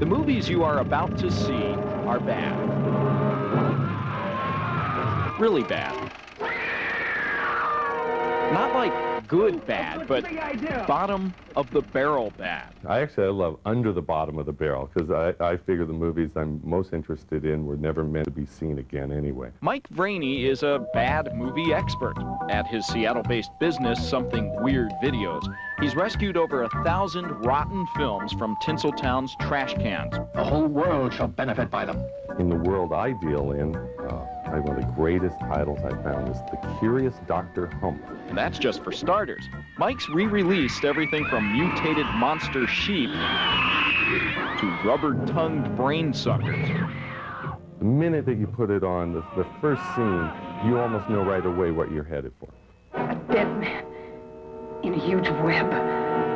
movies you are about to see are bad. Really bad. Not like good bad, but bottom of the barrel bad. I love under the bottom of the barrel, because I figure the movies I'm most interested in were never meant to be seen again anyway. Mike Vraney is a bad movie expert. At his Seattle-based business, Something Weird Videos, he's rescued over 1,000 rotten films from Tinseltown's trash cans. The whole world shall benefit by them. In the world I deal in, one of the greatest titles I found is The Curious Dr. Hump. And that's just for starters. Mike's re-released everything from mutated monster sheep to rubber-tongued brain suckers. The minute that you put it on, the first scene, you almost know right away what you're headed for. A dead man in a huge web.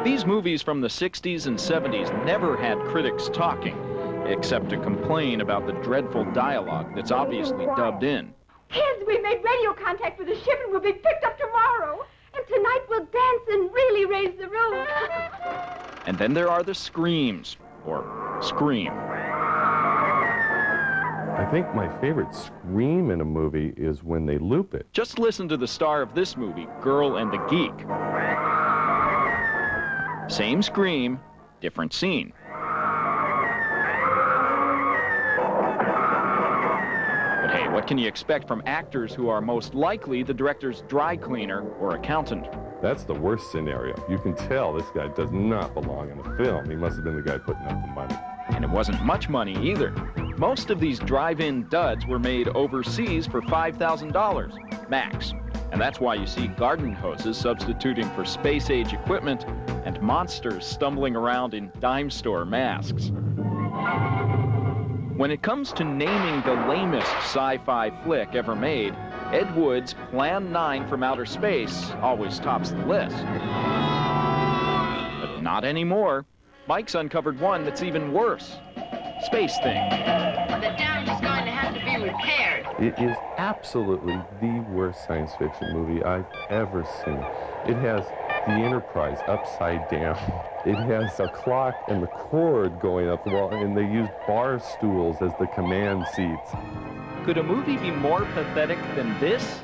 These movies from the 60s and 70s never had critics talking, except to complain about the dreadful dialogue that's obviously dubbed in. Kids, we made radio contact with the ship and we'll be picked up tomorrow. And tonight we'll dance and really raise the roof. And then there are the screams, or scream. I think my favorite scream in a movie is when they loop it. Just listen to the star of this movie, Girl and the Geek. Same scream, different scene. But hey, what can you expect from actors who are most likely the director's dry cleaner or accountant? That's the worst scenario. You can tell this guy does not belong in a film. He must have been the guy putting up the money. And it wasn't much money either. Most of these drive-in duds were made overseas for $5,000 max. And that's why you see garden hoses substituting for space-age equipment and monsters stumbling around in dime store masks. When it comes to naming the lamest sci-fi flick ever made, Ed Wood's Plan 9 from Outer Space always tops the list. But not anymore. Mike's uncovered one that's even worse. Space Thing. The dam is going to have to be repaired. It is absolutely the worst science fiction movie I've ever seen. It has the Enterprise upside down. It has a clock and the cord going up the wall, and they use bar stools as the command seats. Could a movie be more pathetic than this?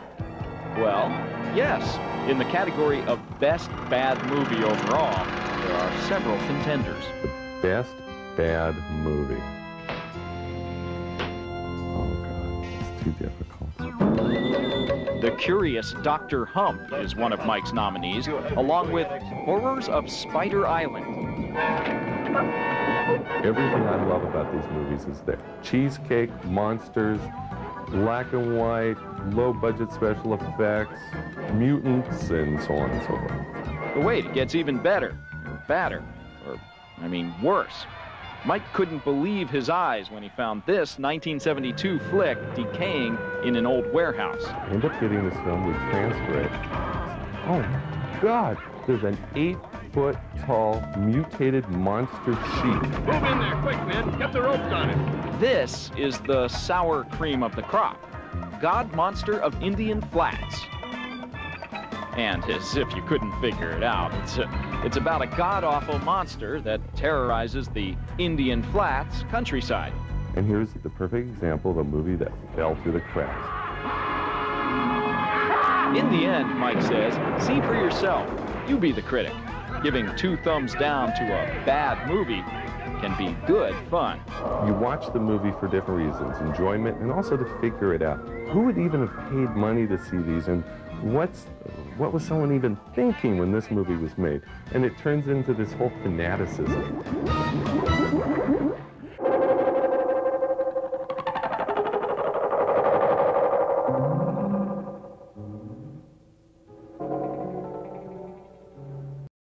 Well, yes. In the category of Best Bad Movie overall, there are several contenders. The best bad movie. Oh, God, it's too difficult. The Curious Dr. Hump is one of Mike's nominees, along with Horrors of Spider Island. Everything I love about these movies is there. Cheesecake, monsters, black and white, low-budget special effects, mutants, and so on and so forth. But wait, it gets even better, badder, worse. Mike couldn't believe his eyes when he found this 1972 flick decaying in an old warehouse. I ended up getting this film, we transfer it. Oh, my God, there's an 8-foot-tall mutated monster sheep. Move in there, quick, man. Get the ropes on it. This is the sour cream of the crop, God Monster of Indian Flats. And as if you couldn't figure it out, it's about a god-awful monster that terrorizes the Indian Flats countryside. And here's the perfect example of a movie that fell through the cracks. In the end, Mike says, see for yourself. You be the critic. Giving 2 thumbs down to a bad movie can be good fun. You watch the movie for different reasons, enjoyment, and also to figure it out. Who would even have paid money to see these, and what was someone even thinking when this movie was made? And it turns into this whole fanaticism.